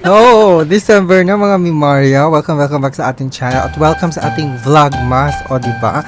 Oh, December na mga Mimaria. Welcome back sa ating channel at welcome sa ating Vlogmas. O, diba?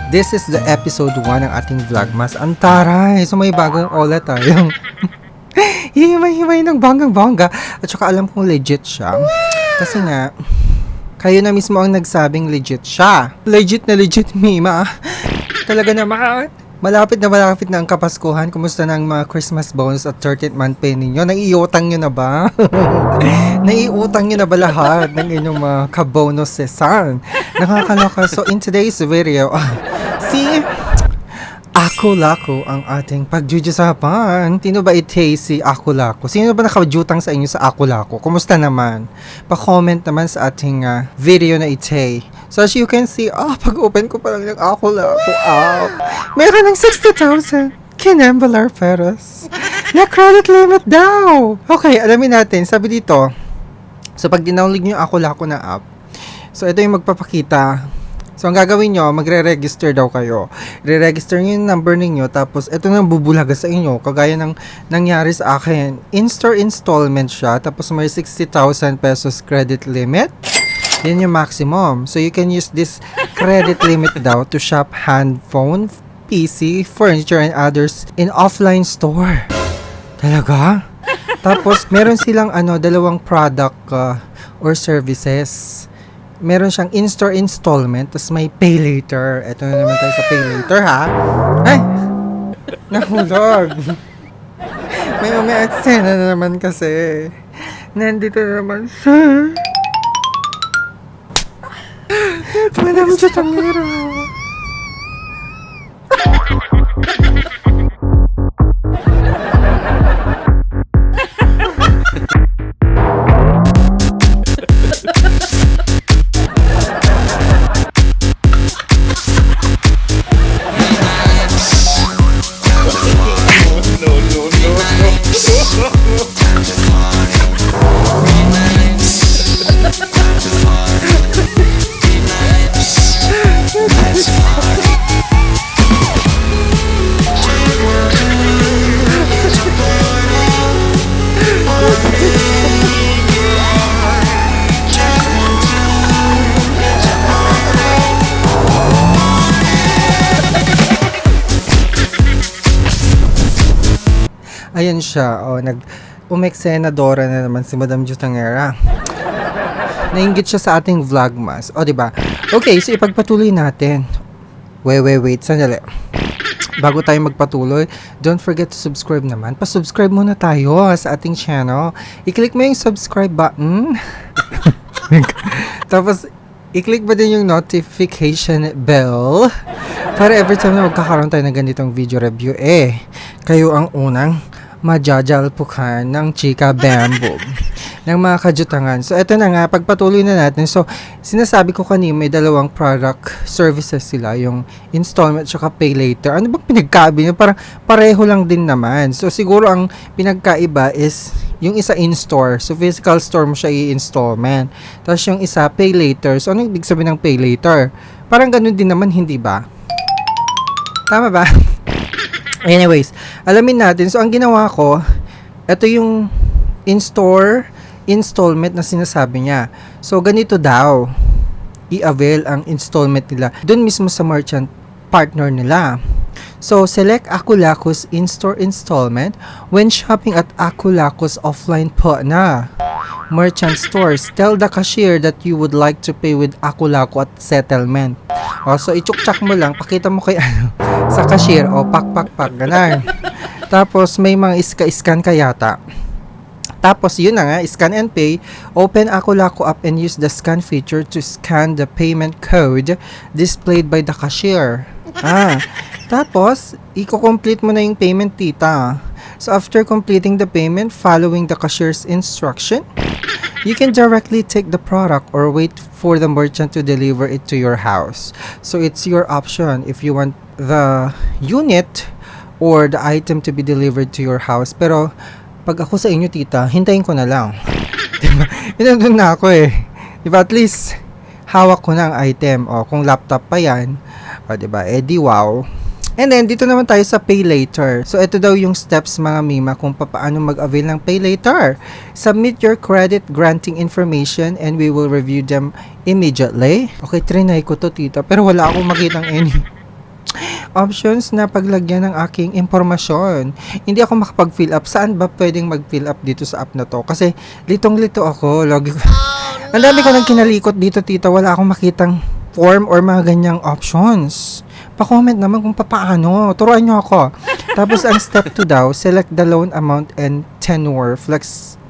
This is the episode 1 ng ating Vlogmas. Antaray! So, may bagong ola tayong himay-himay ng banggang-bangga. At saka alam kong legit siya. Kasi nga, kayo na mismo ang nagsabing legit siya. Legit na legit, Mima. Talaga naman. Malapit na ang Kapaskuhan. Kumusta na ang mga Christmas bonus at 13th month pay ninyo? Naiutang nyo na ba? Naiutang nyo na ba lahat ng inyong mga kabonusesan? Nakakaloka. So, in today's video, si Ako-Lako ang ating pagjujusapan. Sino ba itay si Ako-Lako? Sino ba nakajutang sa inyo sa Ako-Lako? Kumusta naman? Pa-comment naman sa ating video na itay. So as you can see, pag-open ko pa lang ng Ako-Lako, meron ng 60,000 kinambalar pesos na credit limit daw. Okay, alamin natin. Sabi dito, so pag dinownload nyo yung Ako-Lako na app, so ito yung magpapakita. So, ang gagawin nyo, magre-register daw kayo. Re-register nyo yung number ninyo, tapos ito nang bubulaga sa inyo, kagaya ng nangyari sa akin. In-store installment siya, tapos may 60,000 pesos credit limit. Yan yung maximum. So, you can use this credit limit daw to shop handphone, PC, furniture, and others in offline store. Talaga? Tapos, meron silang dalawang product or services. Meron siyang in-store installment, tapos may pay later. Ito na naman tayo sa pay later, ha? Ay! Nahulog! May eksena na naman kasi. Nandito na naman, sir! Madam Chutamiro! Ayan siya, umeksenadora na naman si Madam Jutangera. Nainggit siya sa ating Vlogmas. O, diba? Okay, so ipagpatuloy natin. Wait, sandali. Bago tayo magpatuloy, don't forget to subscribe naman. Pa-subscribe muna tayo sa ating channel. I-click mo yung subscribe button. Tapos, i-click mo din yung notification bell para every time na magkakaroon tayo ng ganitong video review, kayo ang unang majajalpukan ng Chika Bamboo ng mga kajutangan. So, eto na nga, pagpatuloy na natin. So, sinasabi ko kanina, may dalawang product services sila, yung installment at pay later. Ano bang pinagkaiba niya? Parang pareho lang din naman. So, siguro ang pinagkaiba is yung isa in-store. So, physical store mo siya i-installment. Tapos yung isa, pay later. So, ano ibig sabihin ng pay later? Parang ganun din naman, hindi ba? Tama ba? Anyways, alamin natin. So, ang ginawa ko, ito yung in-store installment na sinasabi niya. So, ganito daw i-avail ang installment nila dun mismo sa merchant partner nila. So, select Ako-Lako's in-store installment when shopping at Ako-Lako's offline po na merchant stores. Tell the cashier that you would like to pay with Ako-Lako at settlement. So, ichuk-chak mo lang, pakita mo kay sa cashier, pak, ganun. Tapos, may mga iska-scan ka yata. Tapos, yun na nga, scan and pay. Open Ako-Lako app and use the scan feature to scan the payment code displayed by the cashier. Tapos, i-complete mo na yung payment, tita. So, after completing the payment, following the cashier's instruction, you can directly take the product or wait for the merchant to deliver it to your house. So, it's your option if you want the unit or the item to be delivered to your house. Pero, pag ako sa inyo, tita, hintayin ko na lang. Diba? Inandun na ako Diba? At least, hawak ko na ang item. Kung laptop pa yan, diba? Di wow. And then, dito naman tayo sa Pay Later. So, ito daw yung steps mga mima kung paano mag-avail ng Pay Later. Submit your credit granting information and we will review them immediately. Okay, trinay ko to, tita. Pero wala akong makitang any options na paglagyan ng aking impormasyon. Hindi ako makapag-fill up. Saan ba pwedeng mag-fill up dito sa app na to? Kasi litong-lito ako. Lagi ko. Ang dami ko nang kinalikot dito, tita. Wala akong makitang form or mga ganyang options. Pa-comment naman kung paano. Turuan nyo ako. Tapos ang step 2 daw, select the loan amount and tenure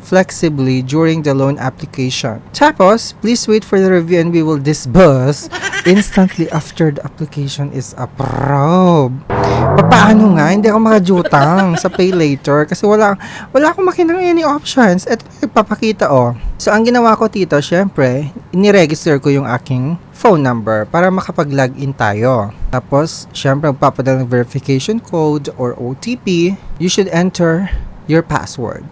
flexibly during the loan application. Tapos, please wait for the review and we will disburse instantly after the application is approved. Paano nga? Hindi ako makajutang sa Pay Later kasi wala akong makinang any options. Ito ipapakita So, ang ginawa ko tito, syempre, iniregister ko yung aking phone number para makapag-login tayo. Tapos, syempre, magpapadala ng verification code or OTP. You should enter your password.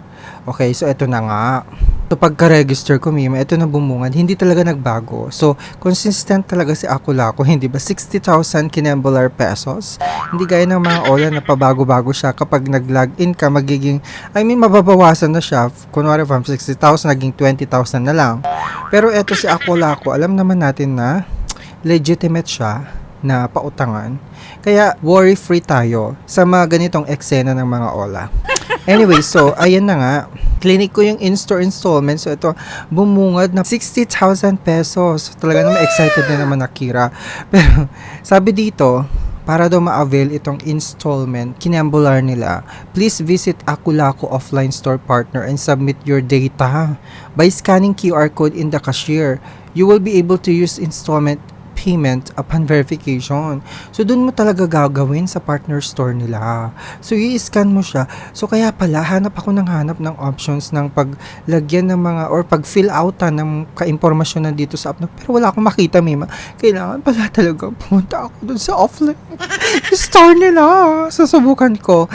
Okay, so ito na nga. So, pagka-register ko, Mima, ito na bumungad. Hindi talaga nagbago. So, consistent talaga si Ako-Lako. Hindi ba? 60,000 Kinembolar pesos. Hindi gaya ng mga Ola na pabago-bago siya. Kapag nag-login ka, mababawasan na siya. Kunwari from 60,000, naging 20,000 na lang. Pero ito si Ako-Lako, alam naman natin na legitimate siya na pautangan. Kaya, worry-free tayo sa mga ganitong eksena ng mga Ola. Anyway, so, ayan na nga. Clinic ko yung in-store installment. So, ito, bumungad na 60,000 pesos. Talaga naman excited na naman Akira. Pero, sabi dito, para daw ma-avail itong installment, kinambular nila, please visit Ako-Lako offline store partner and submit your data. By scanning QR code in the cashier, you will be able to use installment payment upon verification. So, dun mo talaga gagawin sa partner store nila. So, i-scan mo siya. So, kaya pala, hanap ng options ng paglagyan ng mga, or pag-fill outan ng ka-impormasyon na dito sa app. Pero wala akong makita, Mima. Kailangan pala talaga pumunta ako dun sa offline store nila. Susubukan ko.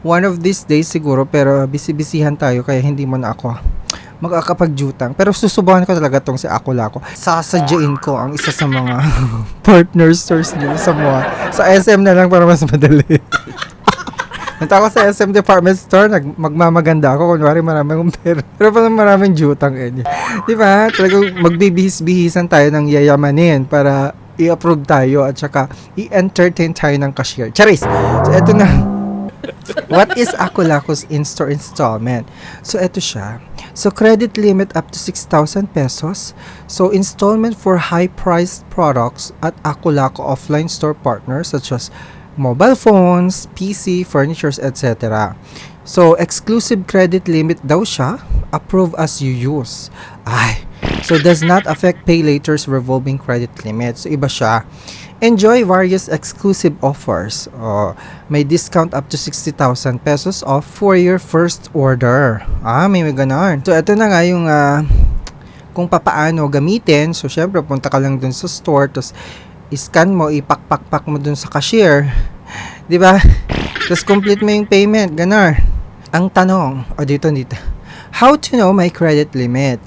One of these days siguro, pero busy-busyhan tayo, kaya hindi mo na ako magkakapag-jutang. Pero susubukan ko talaga tong si Ako-Lako. Sasadyain ko ang isa sa mga partner stores nila sa SM na lang para mas madali. Nanta ako sa SM department store, magmamaganda ako. Kunwari maraming pera. Pero parang maraming jutang Di ba? Talagang magbibihis-bihisan tayo ng yayamanin para i-approve tayo at saka i-entertain tayo ng cashier. Charis! So, eto na. What is Ako-Lako's in-store installment? So, eto siya. So, credit limit up to 6,000 pesos. So, installment for high-priced products at Ako-Lako offline store partners such as mobile phones, PC, furnitures, etc. So, exclusive credit limit daw siya. Approve as you use. So does not affect Pay Later's revolving credit limit. So, iba siya. Enjoy various exclusive offers. May discount up to 60,000 pesos off for your first order. May ganon. So, ito na nga yung kung papaano gamitin. So, syempre, punta ka lang dun sa store, tapos iscan mo, ipakpak mo dun sa cashier. Diba? Tapos, complete mo yung payment. Ganon. Ang tanong, dito. How to know my credit limit?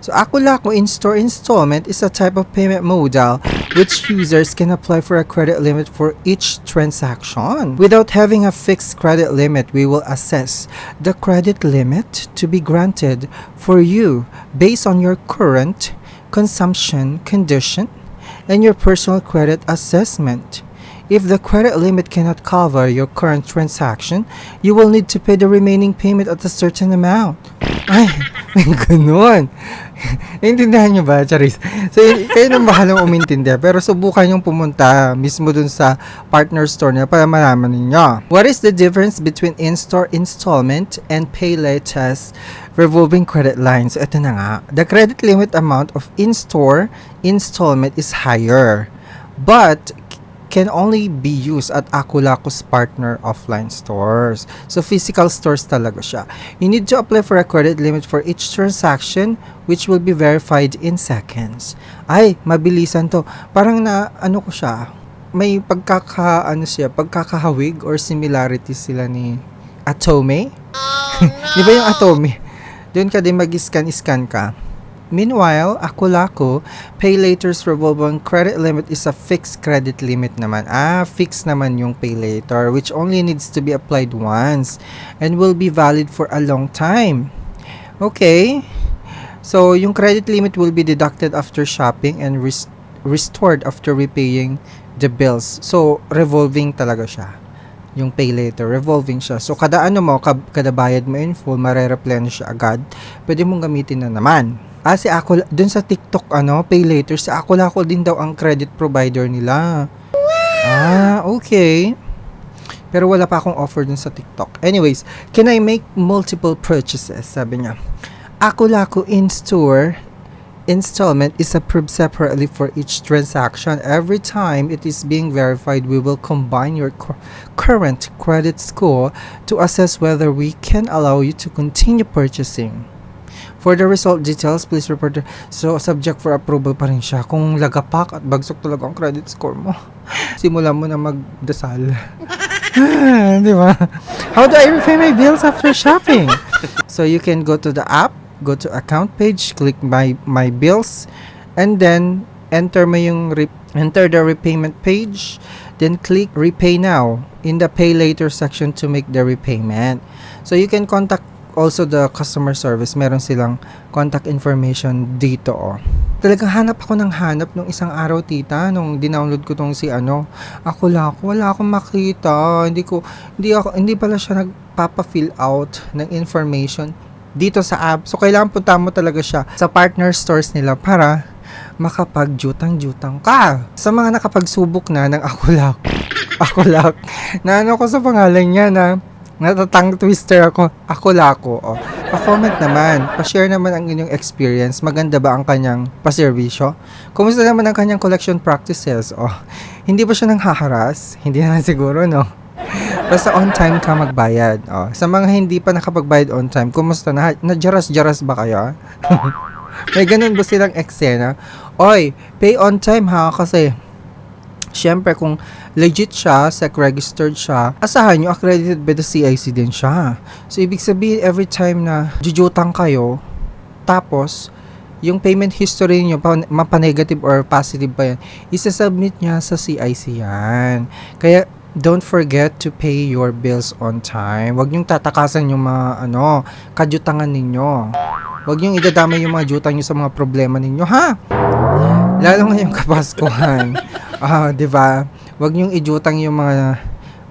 So, Ako-Lako in-store installment is a type of payment modal which users can apply for a credit limit for each transaction. Without having a fixed credit limit, we will assess the credit limit to be granted for you based on your current consumption condition and your personal credit assessment. If the credit limit cannot cover your current transaction, you will need to pay the remaining payment at a certain amount. May ganun. Naintindihan nyo ba, Charis? So, kayo nang bahalang umintindi. Pero subukan yung pumunta mismo dun sa partner store niya para malaman ninyo. What is the difference between in-store installment and Pay Later's revolving credit line? So, ito na nga. The credit limit amount of in-store installment is higher, but can only be used at Ako-Lako's partner offline stores. So, physical stores talaga siya. You need to apply for a credit limit for each transaction which will be verified in seconds. Mabilisan to. Parang ko siya. May pagkakahawig or similarity sila ni Atome. Di ba yung Atome? Doon ka din mag-scan ka. Meanwhile, Akulaku, Pay Later's revolving credit limit is a fixed credit limit naman. Fixed naman yung Pay Later, which only needs to be applied once and will be valid for a long time. Okay. So, yung credit limit will be deducted after shopping and restored after repaying the bills. So, revolving talaga siya. Yung Pay Later, revolving siya. So, kada ano mo, kada bayad mo in full, mare-replenish siya agad. Pwede mong gamitin na naman. Si Akula, dun sa TikTok, Pay Later, si Akulaku din daw ang credit provider nila. Okay. Pero wala pa akong offer dun sa TikTok. Anyways, can I make multiple purchases? Sabi niya. Akulaku in-store installment is approved separately for each transaction. Every time it is being verified, we will combine your current credit score to assess whether we can allow you to continue purchasing. For the result details, please report. So, subject for approval pa rin siya. Kung lagapak at bagsok talaga ang credit score mo, simulan mo na magdasal. Di ba? How do I repay my bills after shopping? So, you can go to the app, go to account page, click my bills, and then enter mo yung enter the repayment page, then click repay now in the pay later section to make the repayment. So you can contact also the customer service. Meron silang contact information dito. Talagang hanap ako ng hanap nung isang araw, tita, nung dinownload ko tong si Akulaku, wala akong makita. Hindi pala siya nagpapa-fill out ng information dito sa app. So, kailangan punta mo talaga siya sa partner stores nila para makapag-jutang-jutang ka. Sa mga nakapagsubok na ng Akulak, na ko sa pangalan niya na natatang twister ako, Akulaku. Pa-comment naman, pa-share naman ang inyong experience. Maganda ba ang kanyang paservisyo? Kumusta naman ang kanyang collection practices? Hindi ba siya nang haharas? Hindi naman siguro, no? Basta on time ka magbayad. Sa mga hindi pa nakapagbayad on time, kumusta na? Najaras-jaras ba kayo? May ganun ba silang eksena? Oy, pay on time ha, kasi syempre kung legit siya, SEC-registered siya, asahan nyo, accredited by the CIC din siya. So, ibig sabihin, every time na jujutang kayo, tapos, yung payment history nyo, mapa-negative or positive pa yan, isa-submit niya sa CIC yan. Kaya, don't forget to pay your bills on time. Huwag nyong tatakasan yung mga, kajutangan ninyo. Huwag nyong idadamay yung mga jutang nyo sa mga problema ninyo, ha? Lalo ngayong Kapaskuhan. Diba? Huwag niyong ijutang yung mga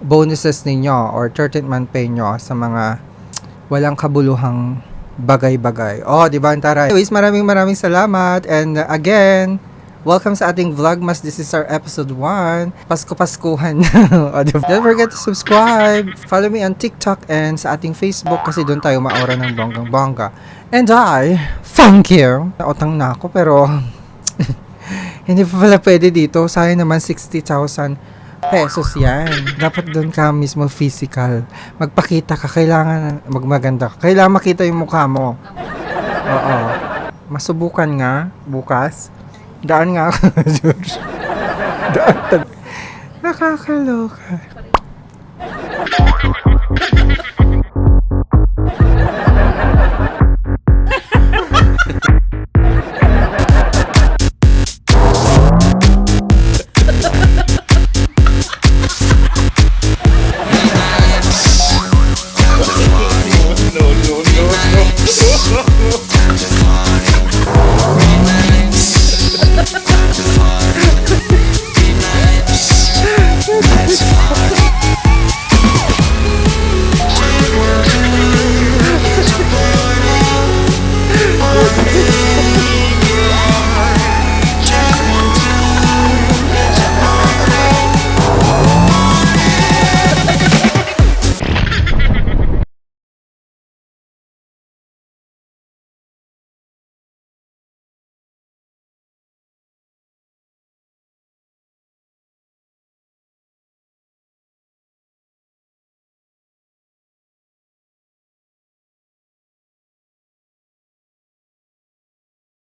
bonuses ninyo or 13th month pay nyo sa mga walang kabuluhang bagay-bagay. Diba, Antara? Anyways, maraming salamat. And again, welcome sa ating Vlogmas. This is our episode 1. Pasko-Paskuhan. Diba? Don't forget to subscribe. Follow me on TikTok and sa ating Facebook kasi doon tayo maura ng bonggang-bongga. And I, thank you. Nautang na ako pero hindi pa pala pwede dito. Sayang naman 60,000 pesos yan. Dapat doon ka mismo physical. Magpakita ka. Kailangan magmaganda ka. Kailangan makita yung mukha mo. Masubukan nga bukas. Daan nga ako. Daan. Nakakaloka.